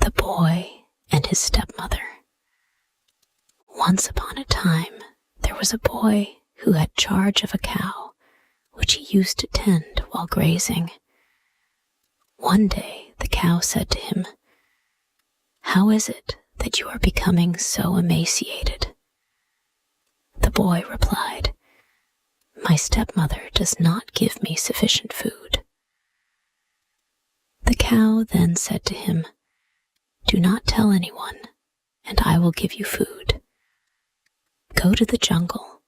The Boy and His Stepmother. Once upon a time, there was a boy who had charge of a cow, which he used to tend while grazing. One day, the cow said to him, "How is it that you are becoming so emaciated?" The boy replied, "My stepmother does not give me sufficient food." The cow then said to him, "Do not tell anyone, and I will give you food. Go to the jungle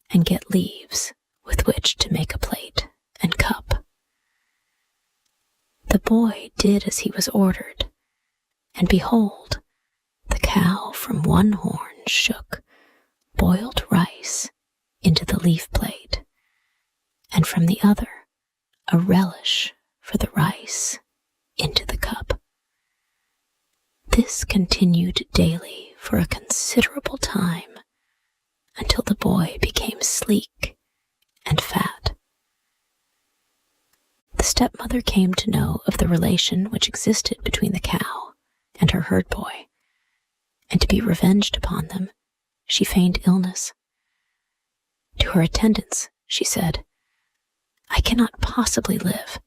and get leaves with which to make a plate and cup." The boy did as he was ordered, and behold, the cow from one horn shook boiled rice into the leaf plate, and from the other a relish for the rice into the cup. This continued daily for a considerable time, until the boy became sleek and fat. The stepmother came to know of the relation which existed between the cow and her herd boy, and to be revenged upon them, she feigned illness. To her attendants, she said, "I cannot possibly live."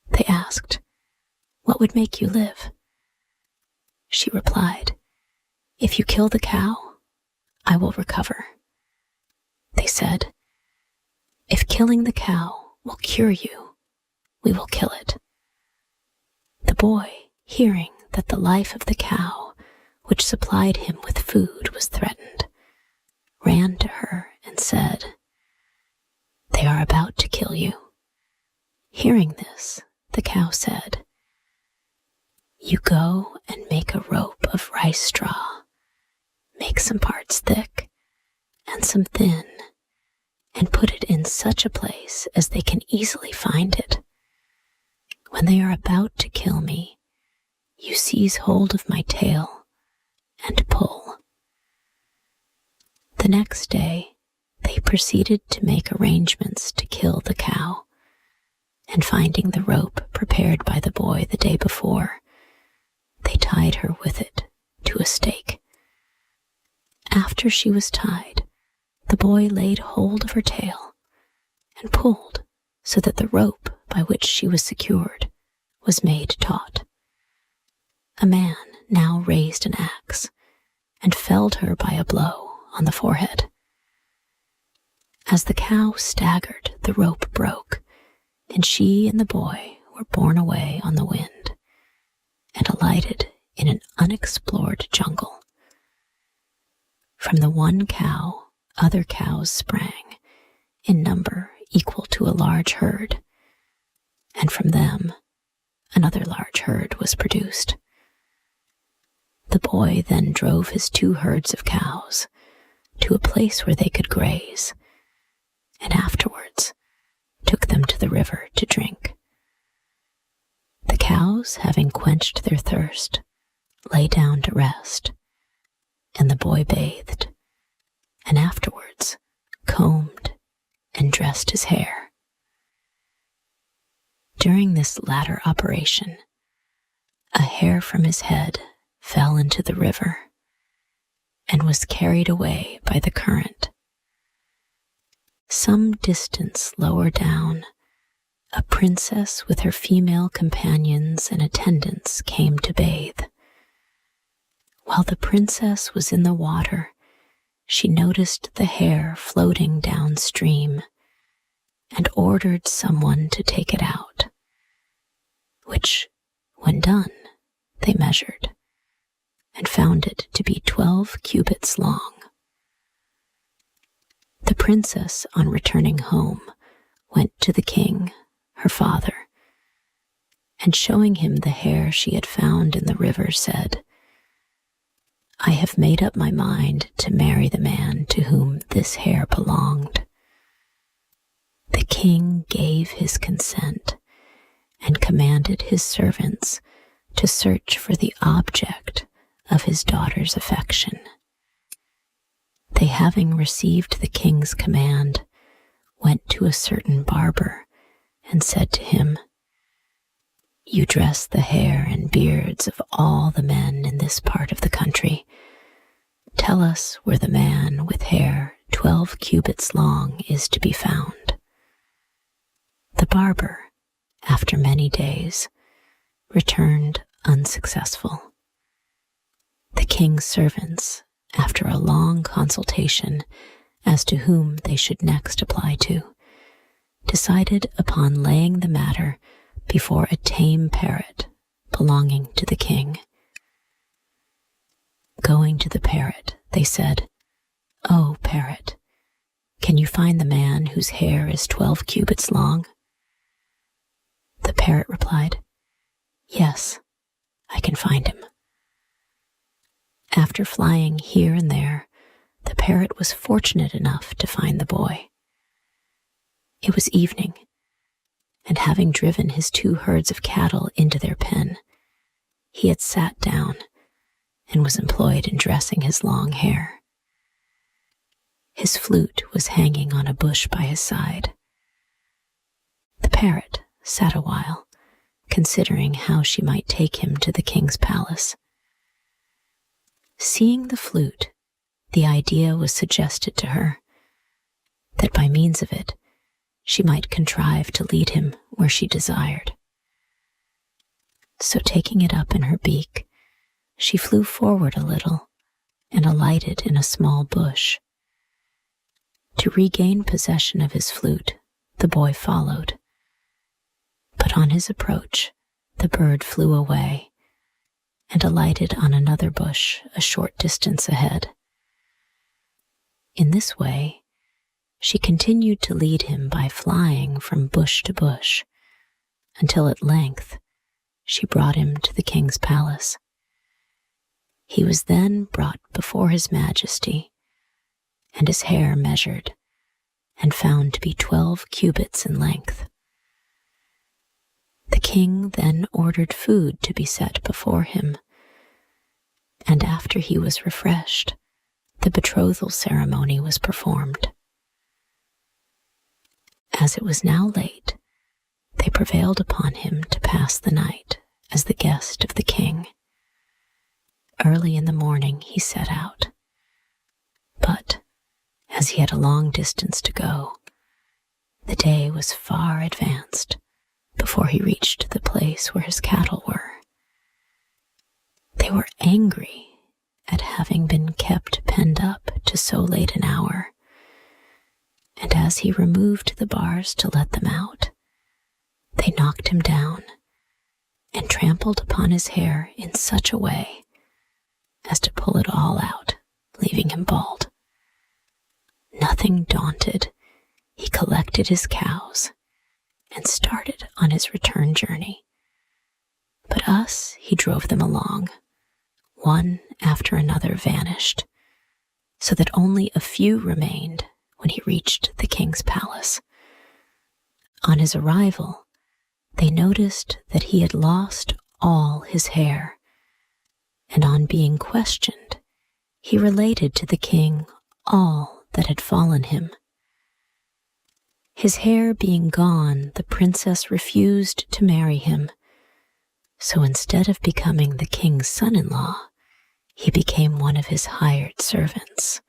They asked, "What would make you live?" She replied, "If you kill the cow, I will recover." They said, "If killing the cow will cure you, we will kill it." The boy, hearing that the life of the cow, which supplied him with food, was threatened, ran to her and said, "They are about to kill you." Hearing this, the cow said, "You go and make a rope of rice straw, make some parts thick and some thin, and put it in such a place as they can easily find it. When they are about to kill me, you seize hold of my tail and pull." The next day, they proceeded to make arrangements to kill the cow, and finding the rope prepared by the boy the day before, they tied her with it to a stake. After she was tied, the boy laid hold of her tail and pulled so that the rope by which she was secured was made taut. A man now raised an axe and felled her by a blow on the forehead. As the cow staggered, the rope broke, and she and the boy were borne away on the wind and alighted in an unexplored jungle. From the one cow, other cows sprang, in number equal to a large herd, and from them another large herd was produced. The boy then drove his 2 herds of cows to a place where they could graze, and afterwards took them to the river to drink. The cows, having quenched their thirst, lay down to rest, and the boy bathed, and afterwards combed and dressed his hair. During this latter operation, a hair from his head fell into the river and was carried away by the current. Some distance lower down, a princess with her female companions and attendants came to bathe. While the princess was in the water, she noticed the hair floating downstream and ordered someone to take it out, which, when done, they measured and found it to be 12 cubits long. The princess, on returning home, went to the king, her father, and showing him the hair she had found in the river, said, "I have made up my mind to marry the man to whom this hair belonged." The king gave his consent and commanded his servants to search for the object of his daughter's affection. They, having received the king's command, went to a certain barber and said to him, You dress the hair and beards of all the men in this part of the country. Tell us where the man with hair 12 cubits long is to be found." The barber, after many days, returned unsuccessful. The king's servants, after a long consultation as to whom they should next apply to, decided upon laying the matter before a tame parrot belonging to the king. Going to the parrot, they said, "Oh, parrot, can you find the man whose hair is 12 cubits long?" The parrot replied, "Yes, I can find him." After flying here and there, the parrot was fortunate enough to find the boy. It was evening, and having driven his 2 herds of cattle into their pen, he had sat down and was employed in dressing his long hair. His flute was hanging on a bush by his side. The parrot sat a while, considering how she might take him to the king's palace. Seeing the flute, the idea was suggested to her that by means of it, she might contrive to lead him where she desired. So taking it up in her beak, she flew forward a little and alighted in a small bush. To regain possession of his flute, the boy followed. But on his approach, the bird flew away and alighted on another bush a short distance ahead. In this way, she continued to lead him by flying from bush to bush, until at length she brought him to the king's palace. He was then brought before his majesty, and his hair measured, and found to be 12 cubits in length. The king then ordered food to be set before him, and after he was refreshed, the betrothal ceremony was performed. As it was now late, they prevailed upon him to pass the night as the guest of the king. Early in the morning he set out, but as he had a long distance to go, the day was far advanced before he reached the place where his cattle were. They were angry at having been kept penned up to so late an hour, and as he removed the bars to let them out, they knocked him down and trampled upon his hair in such a way as to pull it all out, leaving him bald. Nothing daunted, he collected his cows and started on his return journey. But us he drove them along. One after another vanished, so that only a few remained when he reached the king's palace. On his arrival, they noticed that he had lost all his hair, and on being questioned, he related to the king all that had fallen him. His hair being gone, the princess refused to marry him, so instead of becoming the king's son-in-law, he became one of his hired servants.